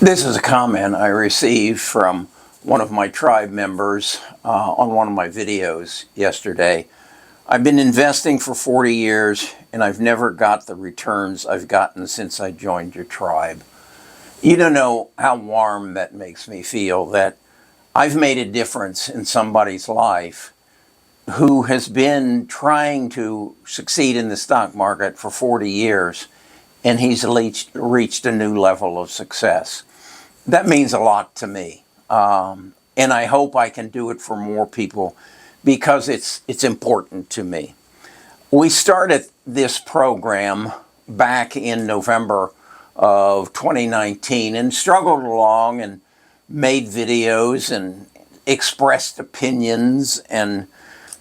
This is a comment I received from one of my tribe members on one of my videos yesterday. I've been investing for 40 years and I've never got the returns I've gotten since I joined your tribe. You don't know how warm that makes me feel, that I've made a difference in somebody's life who has been trying to succeed in the stock market for 40 years, and he's reached a new level of success. That means a lot to me, and I hope I can do it for more people because it's important to me. We started this program back in November of 2019 and struggled along and made videos and expressed opinions, and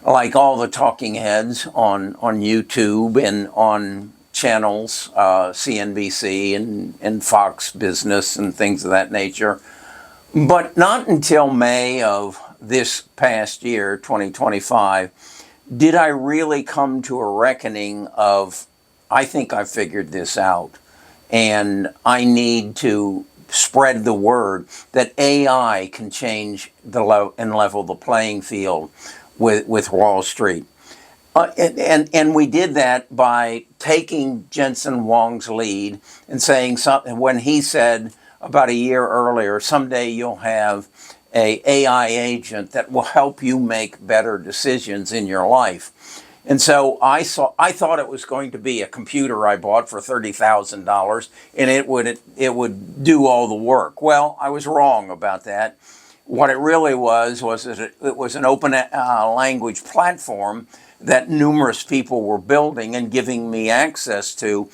like all the talking heads on YouTube and on channels, CNBC and Fox Business and things of that nature. But not until May of this past year, 2025, did I really come to a reckoning of, I think I figured this out, and I need to spread the word that AI can change and level the playing field with Wall Street. And we did that by taking Jensen Huang's lead and saying something when he said about a year earlier, someday you'll have an AI agent that will help you make better decisions in your life. And so I thought it was going to be a computer I bought for $30,000 and it would do all the work. Well, I was wrong about that. What it really was that it was an open language platform that numerous people were building and giving me access to.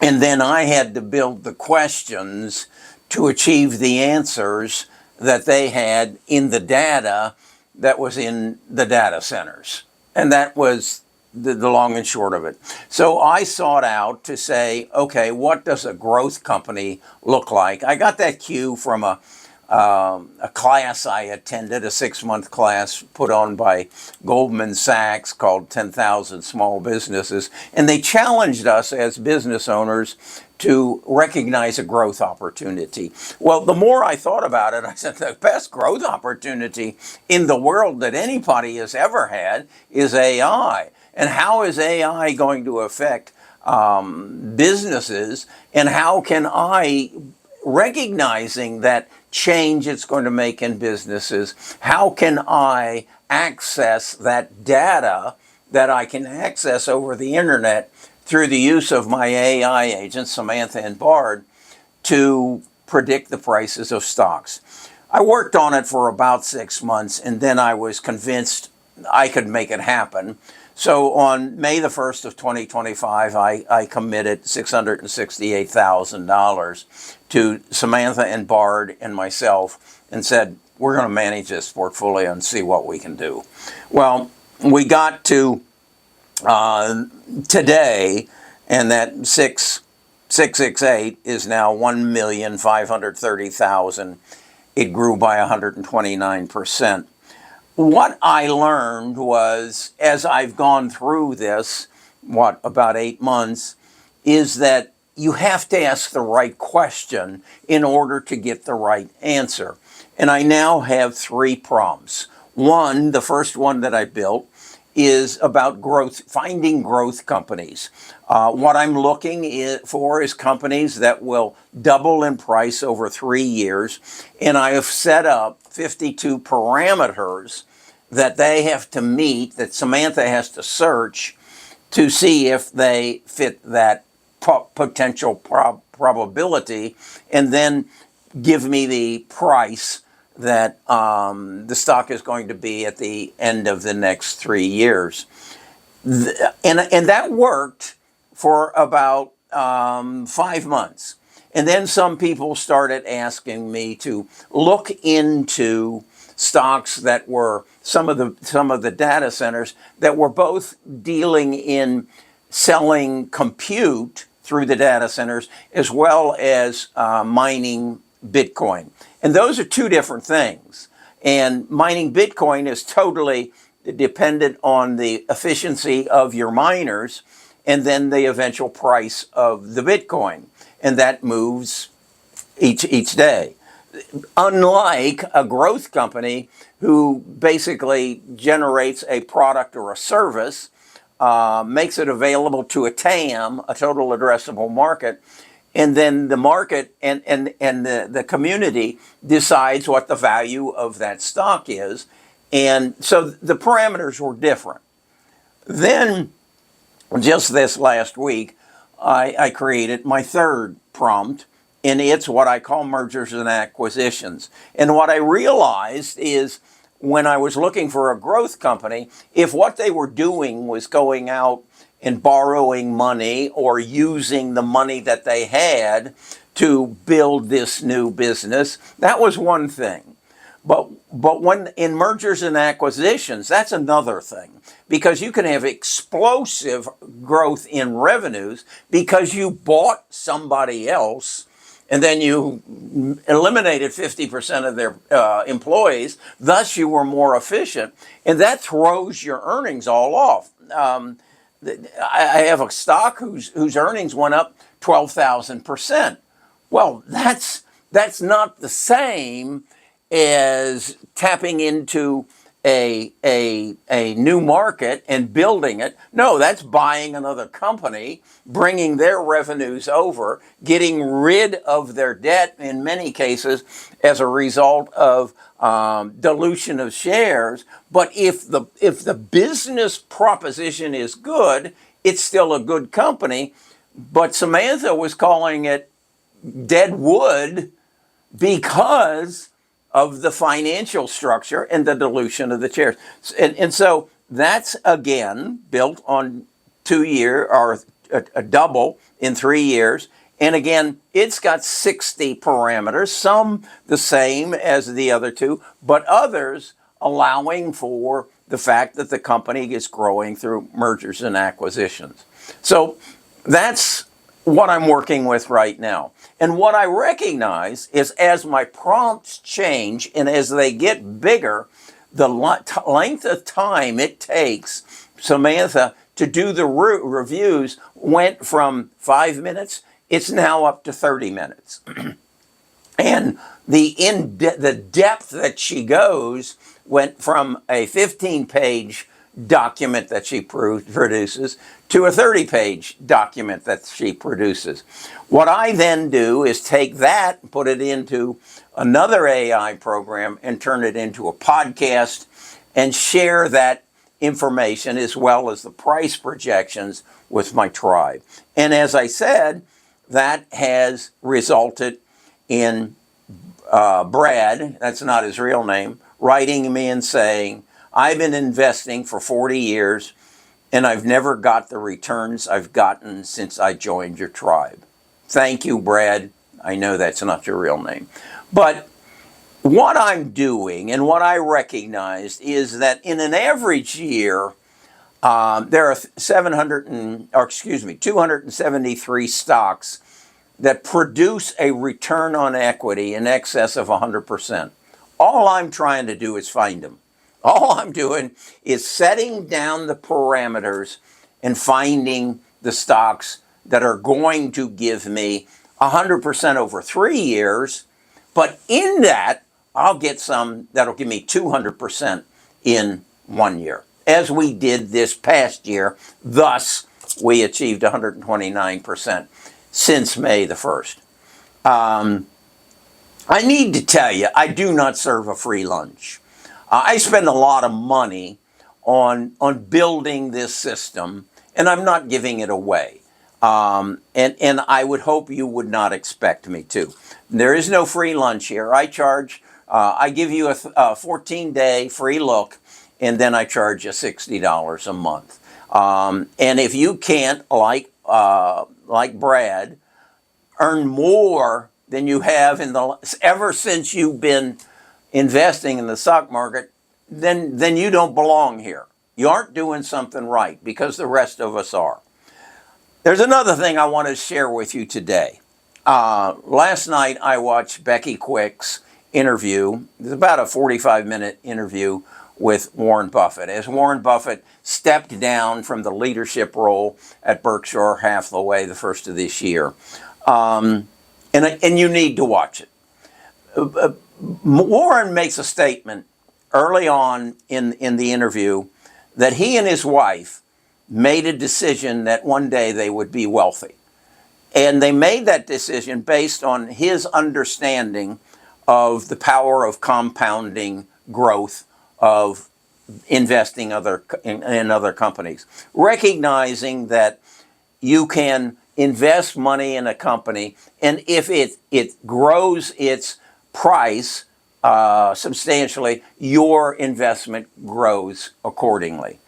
And then I had to build the questions to achieve the answers that they had in the data that was in the data centers. And that was the long and short of it. So I sought out to say, okay, what does a growth company look like? I got that cue from a class I attended, a 6-month class put on by Goldman Sachs called 10,000 Small Businesses. And they challenged us as business owners to recognize a growth opportunity. Well, the more I thought about it, I said the best growth opportunity in the world that anybody has ever had is AI. And how is AI going to affect businesses? And how can I, recognizing that change it's going to make in businesses, how can I access that data that I can access over the internet through the use of my AI agents, Samantha and Bard, to predict the prices of stocks? I worked on it for about 6 months, and then I was convinced I could make it happen. So on May the 1st of 2025, I committed $668,000 to Samantha and Bard and myself and said, we're going to manage this portfolio and see what we can do. Well, we got to today, and that 668 is now 1,530,000. It grew by 129%. What I learned was, as I've gone through this, about 8 months, is that you have to ask the right question in order to get the right answer. And I now have 3 prompts. One, the first one that I built, is about growth, finding growth companies. What I'm looking for is companies that will double in price over 3 years. And I have set up 52 parameters that they have to meet, that Samantha has to search to see if they fit that potential probability, and then give me the price that the stock is going to be at the end of the next 3 years. And that worked for about 5 months. And then some people started asking me to look into stocks that were some of the data centers that were both dealing in selling compute through the data centers as well as mining Bitcoin. And those are 2 different things. And mining Bitcoin is totally dependent on the efficiency of your miners and then the eventual price of the Bitcoin. And that moves each day. Unlike a growth company who basically generates a product or a service, makes it available to a TAM, a total addressable market, and then the market and the community decides what the value of that stock is. And so the parameters were different. Then, just this last week, I created my third prompt, and it's what I call mergers and acquisitions. And what I realized is when I was looking for a growth company, if what they were doing was going out and borrowing money or using the money that they had to build this new business, that was one thing. But when in mergers and acquisitions, that's another thing, because you can have explosive growth in revenues because you bought somebody else and then you eliminated 50% of their employees. Thus, you were more efficient, and that throws your earnings all off. I have a stock whose earnings went up 12,000%. Well, that's not the same as tapping into a new market and building it. No, that's buying another company, bringing their revenues over, getting rid of their debt in many cases as a result of dilution of shares. But if the business proposition is good, it's still a good company. But Samantha was calling it dead wood because of the financial structure and the dilution of the shares. And so that's, again, built on 2 year or a double in 3 years. And again, it's got 60 parameters, some the same as the other two, but others allowing for the fact that the company is growing through mergers and acquisitions. So that's what I'm working with right now. And what I recognize is as my prompts change and as they get bigger, the length of time it takes Samantha to do the reviews went from 5 minutes, it's now up to 30 minutes. And the depth that she goes went from a 15-page document that she produces to a 30-page document that she produces. What I then do is take that, put it into another AI program, and turn it into a podcast and share that information as well as the price projections with my tribe. And as I said, that has resulted in Brad, that's not his real name, writing me and saying, I've been investing for 40 years and I've never got the returns I've gotten since I joined your tribe. Thank you, Brad. I know that's not your real name. But what I'm doing and what I recognized is that in an average year, there are 273 stocks that produce a return on equity in excess of 100%. All I'm trying to do is find them. All I'm doing is setting down the parameters and finding the stocks that are going to give me 100% over 3 years. But in that, I'll get some that'll give me 200% in 1 year, as we did this past year. Thus, we achieved 129% since May the 1st. I need to tell you, I do not serve a free lunch. I spend a lot of money on building this system, and I'm not giving it away. And I would hope you would not expect me to. There is no free lunch here. I charge, I give you a 14-day free look, and then I charge you $60 a month. And if you can't, like Brad, earn more than you have ever since you've been investing in the stock market, then you don't belong here. You aren't doing something right, because the rest of us are. There's another thing I want to share with you today. Last night I watched Becky Quick's interview. It's about a 45-minute interview with Warren Buffett, as Warren Buffett stepped down from the leadership role at Berkshire Hathaway the first of this year. And you need to watch it. Warren makes a statement early on in the interview that he and his wife made a decision that one day they would be wealthy. And they made that decision based on his understanding of the power of compounding growth, of investing in other companies, recognizing that you can invest money in a company, and if it grows its price substantially, your investment grows accordingly.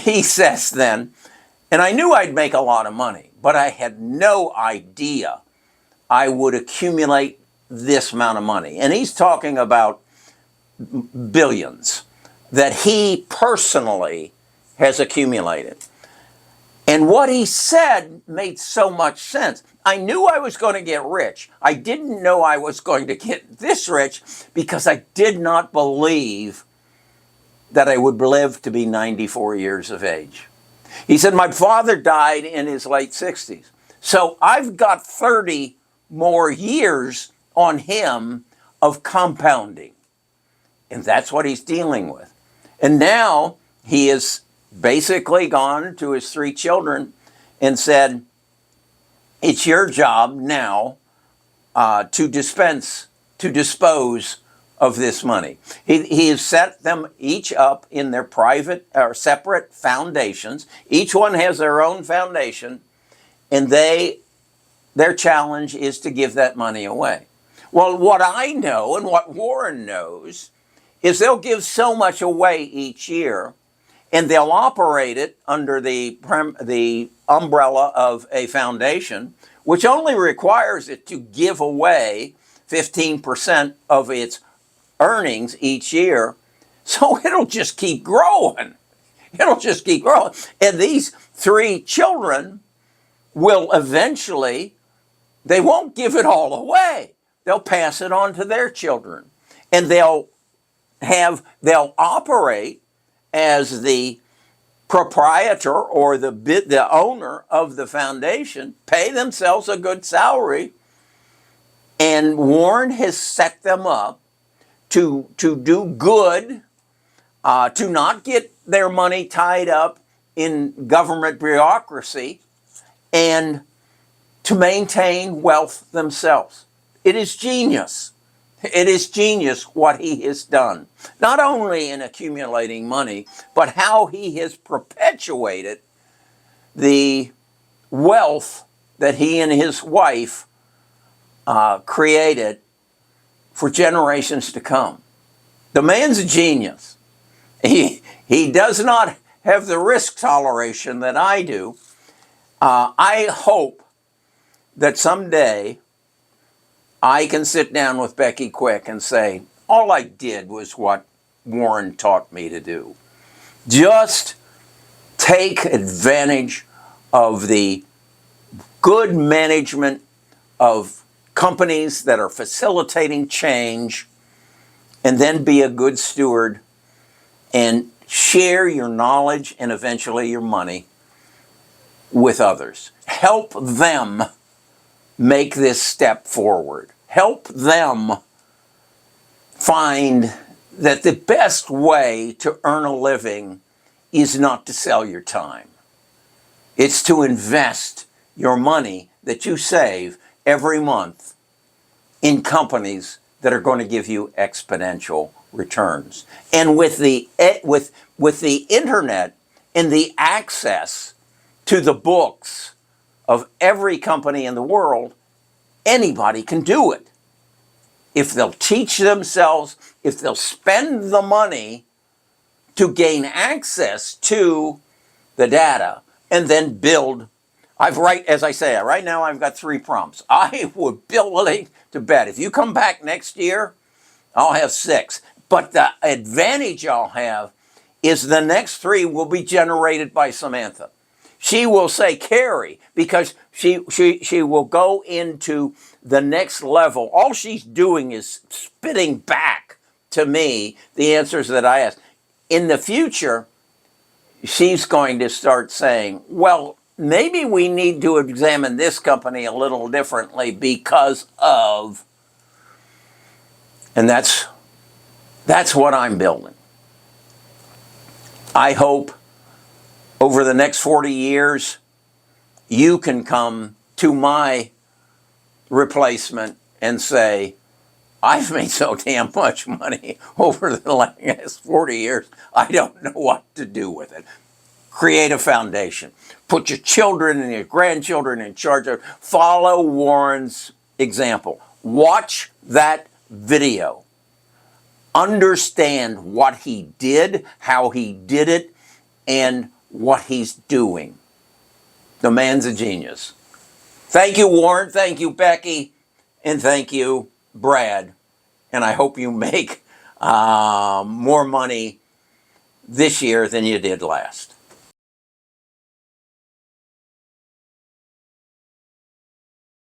He says then, and I knew I'd make a lot of money, but I had no idea I would accumulate this amount of money. And he's talking about billions that he personally has accumulated. And what he said made so much sense. I knew I was going to get rich. I didn't know I was going to get this rich because I did not believe that I would live to be 94 years of age. He said, my father died in his late 60s. So I've got 30 more years on him of compounding. And that's what he's dealing with. And now he has basically gone to his 3 children and said, it's your job now to dispose of this money. He has set them each up in their private or separate foundations. Each one has their own foundation, and their challenge is to give that money away. Well, what I know and what Warren knows is they'll give so much away each year, and they'll operate it under the umbrella of a foundation, which only requires it to give away 15% of its earnings each year. So it'll just keep growing. It'll just keep growing. And these 3 children will eventually, they won't give it all away. They'll pass it on to their children. And they'll operate as the proprietor or the owner of the foundation, pay themselves a good salary, and Warren has set them up to do good, to not get their money tied up in government bureaucracy, and to maintain wealth themselves. It is genius. It is genius what he has done, not only in accumulating money, but how he has perpetuated the wealth that he and his wife created for generations to come. The man's a genius. He does not have the risk toleration that I do. I hope that someday I can sit down with Becky Quick and say, all I did was what Warren taught me to do. Just take advantage of the good management of companies that are facilitating change, and then be a good steward and share your knowledge and eventually your money with others. Help them make this step forward. Help them find that the best way to earn a living is not to sell your time. It's to invest your money that you save every month in companies that are going to give you exponential returns. And with the internet and the access to the books of every company in the world, anybody can do it. If they'll teach themselves, if they'll spend the money to gain access to the data and then build. As I say, right now I've got 3 prompts. I would be willing to bet if you come back next year, I'll have 6. But the advantage I'll have is the next 3 will be generated by Samantha. She will say Kerry, because she will go into the next level. All she's doing is spitting back to me the answers that I ask. In the future, she's going to start saying, well, maybe we need to examine this company a little differently because of, and that's what I'm building. I hope over the next 40 years, you can come to my replacement and say, I've made so damn much money over the last 40 years, I don't know what to do with it. Create a foundation. Put your children and your grandchildren in charge of. Follow Warren's example. Watch that video. Understand what he did, how he did it, and what he's doing. The man's a genius. Thank you, Warren. Thank you, Becky. And thank you, Brad. And I hope you make more money this year than you did last.